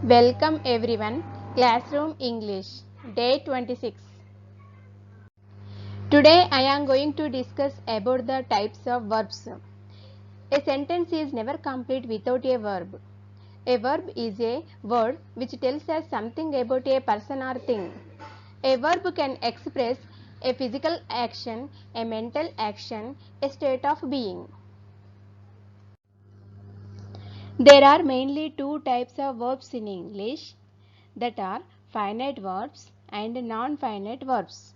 Welcome everyone, Classroom English, Day 26. Today I am going to discuss about the types of verbs. A sentence is never complete without a verb. A verb is a word which tells us something about a person or thing. A verb can express a physical action, a mental action, a state of being. There are mainly two types of verbs in English, that are finite verbs and non-finite verbs.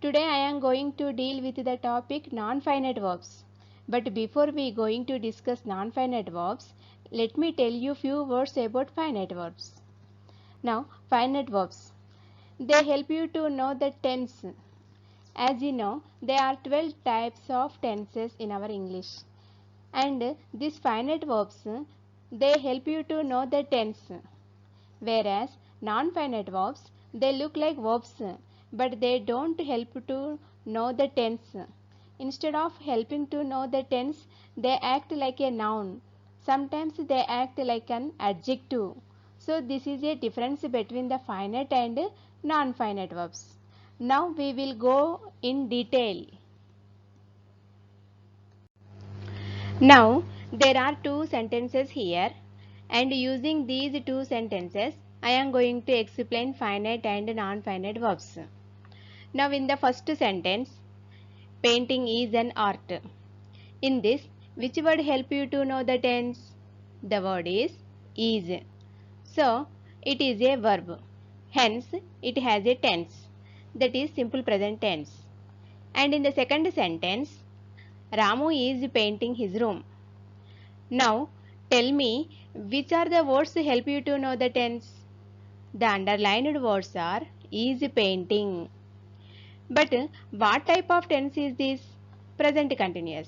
Today I am going to deal with the topic non-finite verbs. But before we going to discuss non-finite verbs, let me tell you few words about finite verbs. Now, finite verbs. They help you to know the tense. As you know, there are 12 types of tenses in our English. And these finite verbs, they help you to know the tense. Whereas non-finite verbs, they look like verbs, but they don't help to know the tense. Instead of helping to know the tense, they act like a noun. Sometimes they act like an adjective. So this is a difference between the finite and non-finite verbs. Now we will go in detail. Now there are two sentences here, and using these two sentences I am going to explain finite and non-finite verbs. Now in the first sentence, painting is an art. In this, which word help you to know the tense? The word is. So it is a verb. Hence it has a tense, that is simple present tense. And in the second sentence, Ramu is painting his room. Now tell me, which are the words to help you to know the tense? The underlined words are is painting. But what type of tense is this? Present continuous.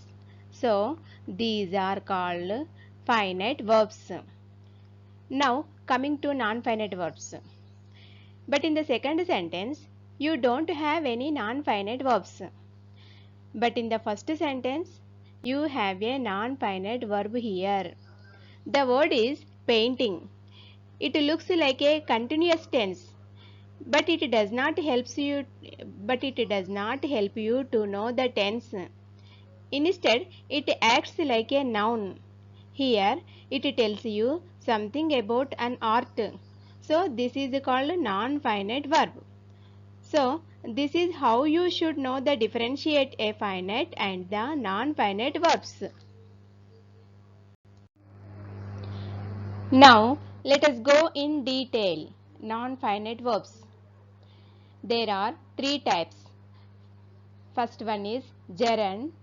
So these are called finite verbs. Now coming to non-finite verbs. But in the second sentence, you don't have any non-finite verbs. But in the first sentence, you have a non-finite verb here. The word is painting. It looks like a continuous tense, but it does not help you to know the tense. Instead, it acts like a noun. Here, it tells you something about an art. So, this is called non-finite verb. So, this is how you should know the differentiate a finite and the non-finite verbs. Now, let us go in detail. Non-finite verbs. There are three types. First one is gerund,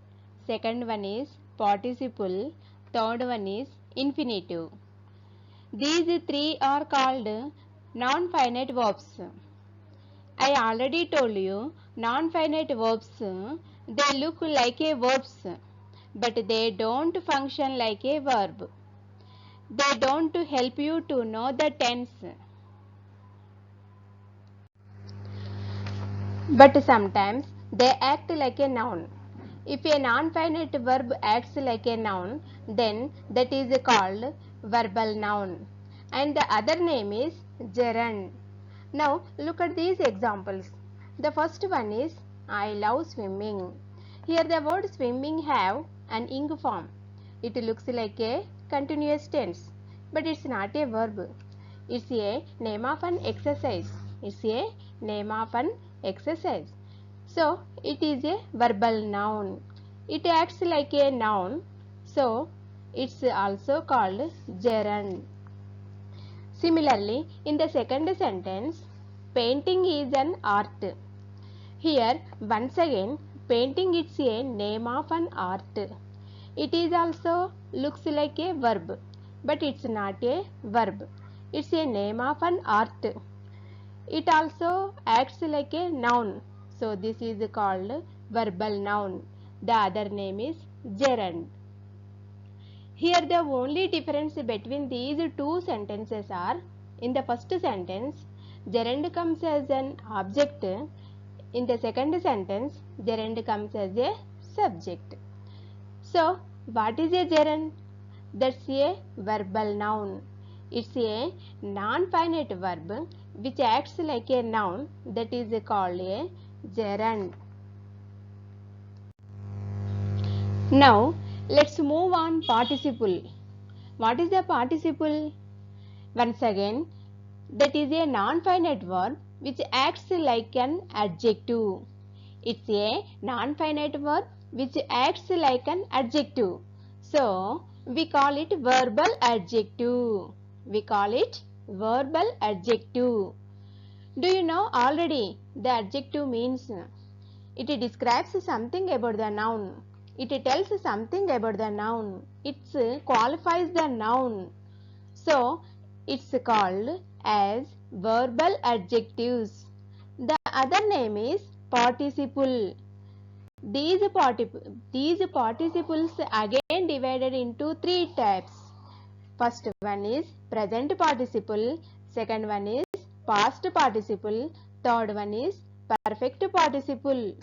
second one is participle, third one is infinitive. These three are called non-finite verbs. I already told you non-finite verbs, they look like a verbs, but they don't function like a verb. They don't help you to know the tense. But sometimes they act like a noun. If a non-finite verb acts like a noun, then that is called verbal noun. And the other name is gerund. Now look at these examples. The first one is I love swimming. Here the word swimming have an ing form. It looks like a continuous tense, but it's not a verb. It's a name of an exercise. It's a name of an exercise. So it is a verbal noun. It acts like a noun. So it's also called gerund. Similarly, in the second sentence, painting is an art. Here, once again, painting is a name of an art. It is also looks like a verb, but it's not a verb. It's a name of an art. It also acts like a noun. So this is called verbal noun. The other name is gerund. Here the only difference between these two sentences are, in the first sentence, gerund comes as an object. In the second sentence, gerund comes as a subject. So, what is a gerund? That's a verbal noun. It's a non-finite verb which acts like a noun, that is called a gerund. Now let's move on participle. What is a participle? Once again, that is a non-finite verb which acts like an adjective. It's a non-finite verb which acts like an adjective. So, we call it verbal adjective. We call it verbal adjective. Do you know already the adjective means? It describes something about the noun. It tells something about the noun. It qualifies the noun. So, it's called as verbal adjectives. The other name is participle. These participles again divided into three types. First one is present participle, second one is past participle, third one is perfect participle.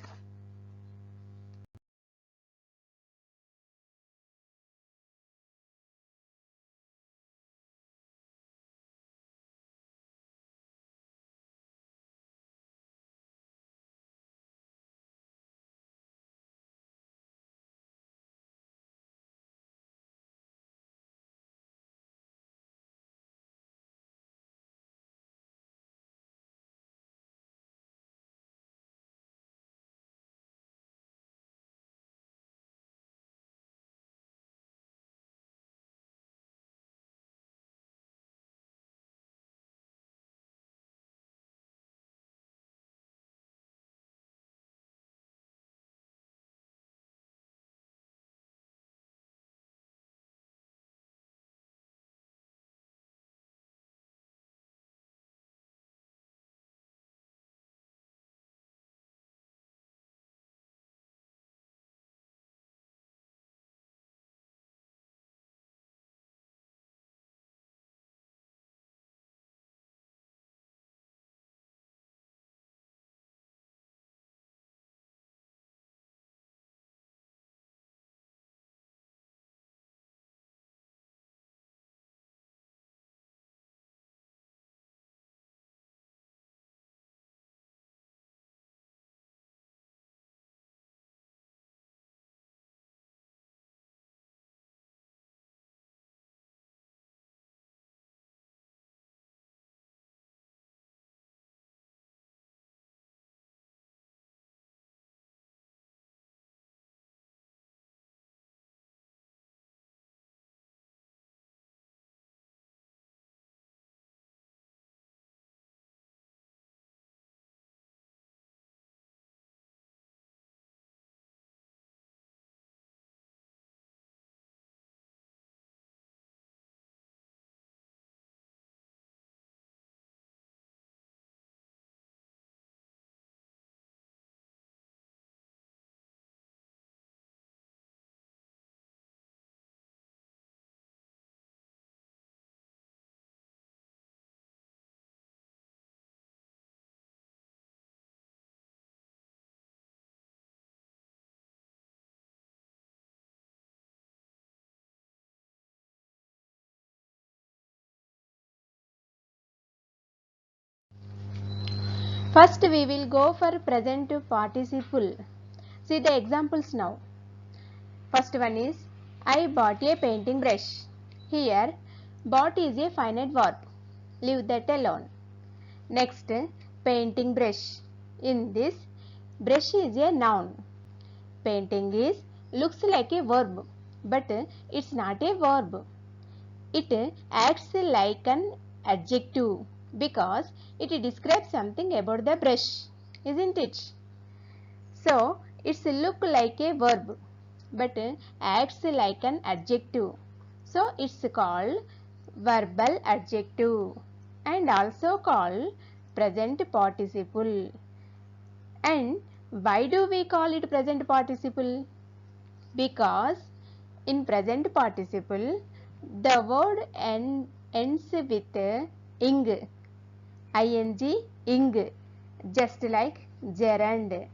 First we will go for present participle. See the examples now. First one is I bought a painting brush. Here bought is a finite verb. Leave that alone. Next, painting brush. In this, brush is a noun. Painting is looks like a verb, but it's not a verb. It acts like an adjective because it describes something about the brush, isn't it? So, it's look like a verb, but acts like an adjective. So, it's called verbal adjective and also called present participle. And why do we call it present participle? Because in present participle, the word ends with ing, ing, just like gerund.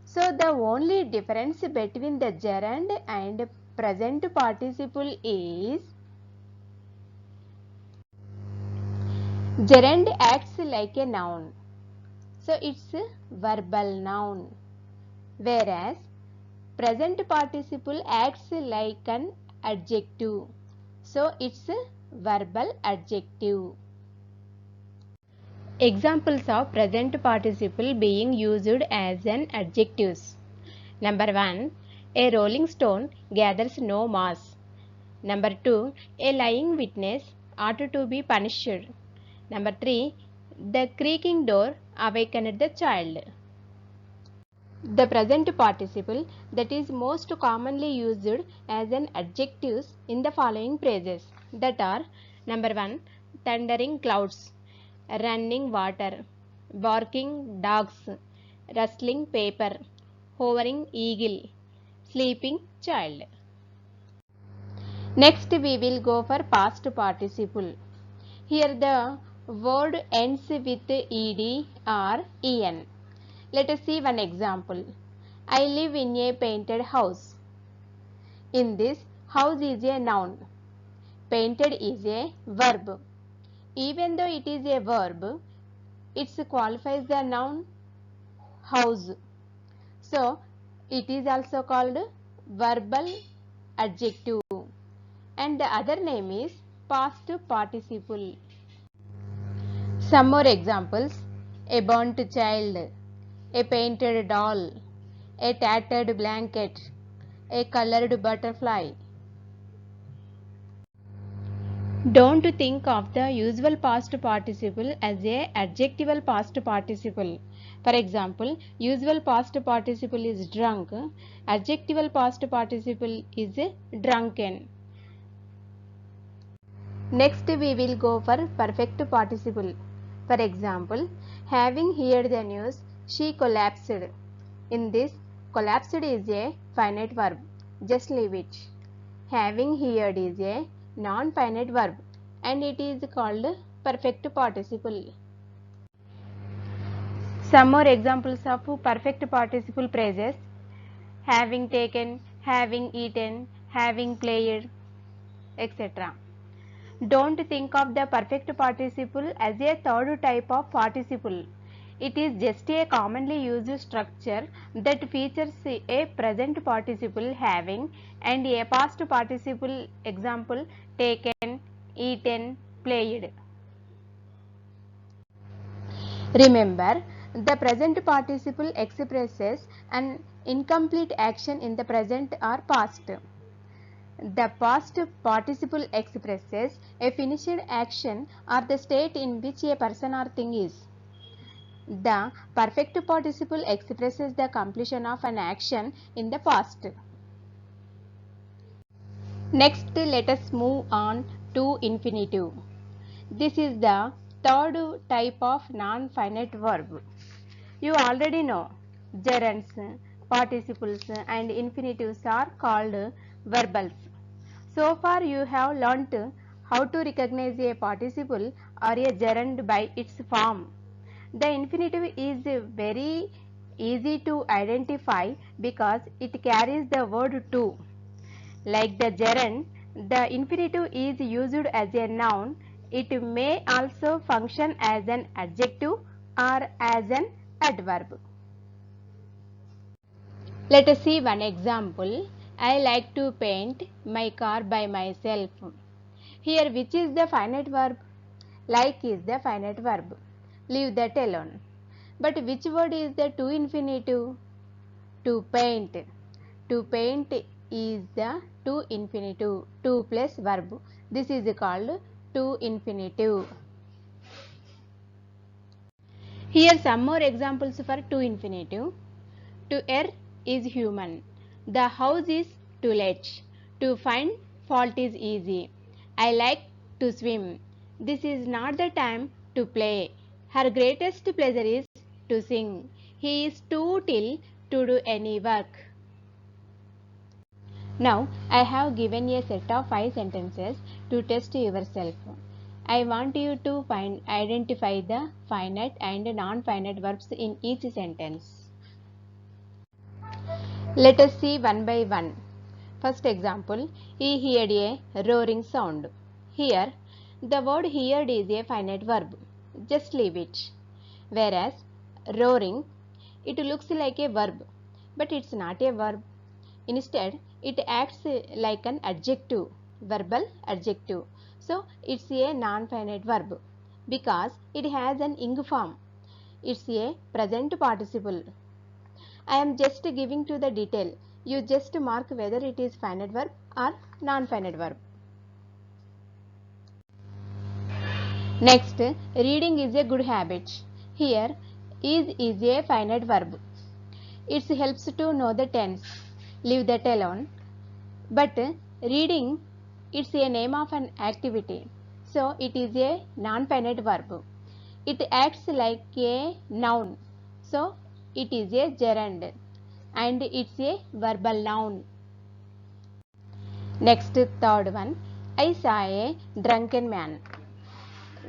So the only difference between the gerund and present participle is Gerund acts like a noun, so it's a verbal noun. Whereas present participle acts like an adjective, so it's a verbal adjective. Examples of present participle being used as an adjectives. Number 1. A rolling stone gathers no moss. Number 2. A lying witness ought to be punished. Number 3. The creaking door awakened the child. The present participle that is most commonly used as an adjectives in the following phrases, that are: number 1. Thundering clouds, running water, barking dogs, rustling paper, hovering eagle, sleeping child. Next we will go for past participle. Here the word ends with ed or en. Let us see one example. I live in a painted house. In this, house is a noun. Painted is a verb. Even though it is a verb, it qualifies the noun house. So, it is also called verbal adjective. And the other name is past participle. Some more examples: a burnt child, a painted doll, a tattered blanket, a colored butterfly. Don't think of the usual past participle as a adjectival past participle. For example, usual past participle is drunk, adjectival past participle is drunken. Next we will go for perfect participle. For example, having heard the news, she collapsed. In this, collapsed is a finite verb. Just leave it. Having heard is a non-finite verb and it is called perfect participle. Some more examples of perfect participle phrases: having taken, having eaten, having played, etc. Don't think of the perfect participle as a third type of participle. It is just a commonly used structure that features a present participle having and a past participle, example taken, eaten, played. Remember, the present participle expresses an incomplete action in the present or past. The past participle expresses a finished action or the state in which a person or thing is. The perfect participle expresses the completion of an action in the past. Next, let us move on to infinitive. This is the third type of non-finite verb. You already know gerunds, participles and infinitives are called verbals. So far you have learnt how to recognize a participle or a gerund by its form. The infinitive is very easy to identify because it carries the word to. Like the gerund, the infinitive is used as a noun. It may also function as an adjective or as an adverb. Let us see one example. I like to paint my car by myself. Here, which is the finite verb? Like is the finite verb. Leave that alone. But which word is the to infinitive? To paint. To paint is the to infinitive. To plus verb. This is called to infinitive. Here some more examples for to infinitive. To err is human. The house is to let. To find fault is easy. I like to swim. This is not the time to play. Her greatest pleasure is to sing. He is too ill to do any work. Now I have given a set of 5 sentences to test yourself. I want you to identify the finite and non-finite verbs in each sentence. Let us see one by one. First example, he heard a roaring sound. Here, the word heard is a finite verb. just leave it. Whereas roaring, it looks like a verb, but it's not a verb. Instead, it acts like an adjective, verbal adjective. So, it's a non-finite verb because it has an ing form. It's a present participle. I am just giving to the detail. You just mark whether it is finite verb or non-finite verb. Next, reading is a good habit. Here, is a finite verb. It helps to know the tense. Leave that alone. But reading, it's a name of an activity. So, it is a non-finite verb. It acts like a noun. So, it is a gerund. And it's a verbal noun. Next, third one. I saw a drunken man.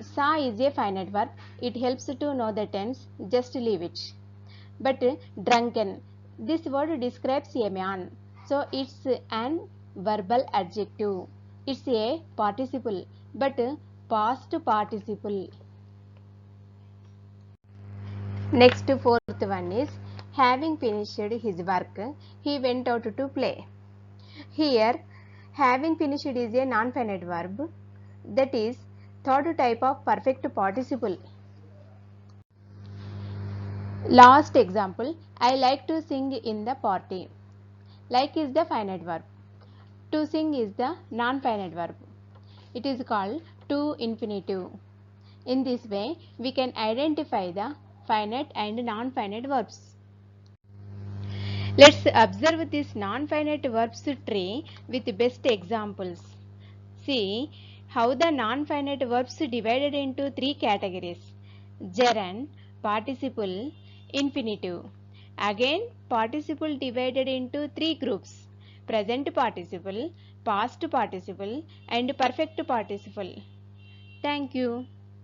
Saw is a finite verb. It helps to know the tense. Just leave it. But drunken, this word describes a man. So it's an verbal adjective. It's a participle, but past participle. Next, fourth one is having finished his work, he went out to play. Here, having finished is a non-finite verb. That is third type of perfect participle. Last example, I like to sing in the party. Like is the finite verb. To sing is the non-finite verb. It is called to infinitive. In this way, we can identify the finite and non-finite verbs. Let's observe this non-finite verbs tree with best examples. See how the non-finite verbs divided into three categories: gerund, participle, infinitive. Again, participle divided into three groups: present participle, past participle, and perfect participle. Thank you.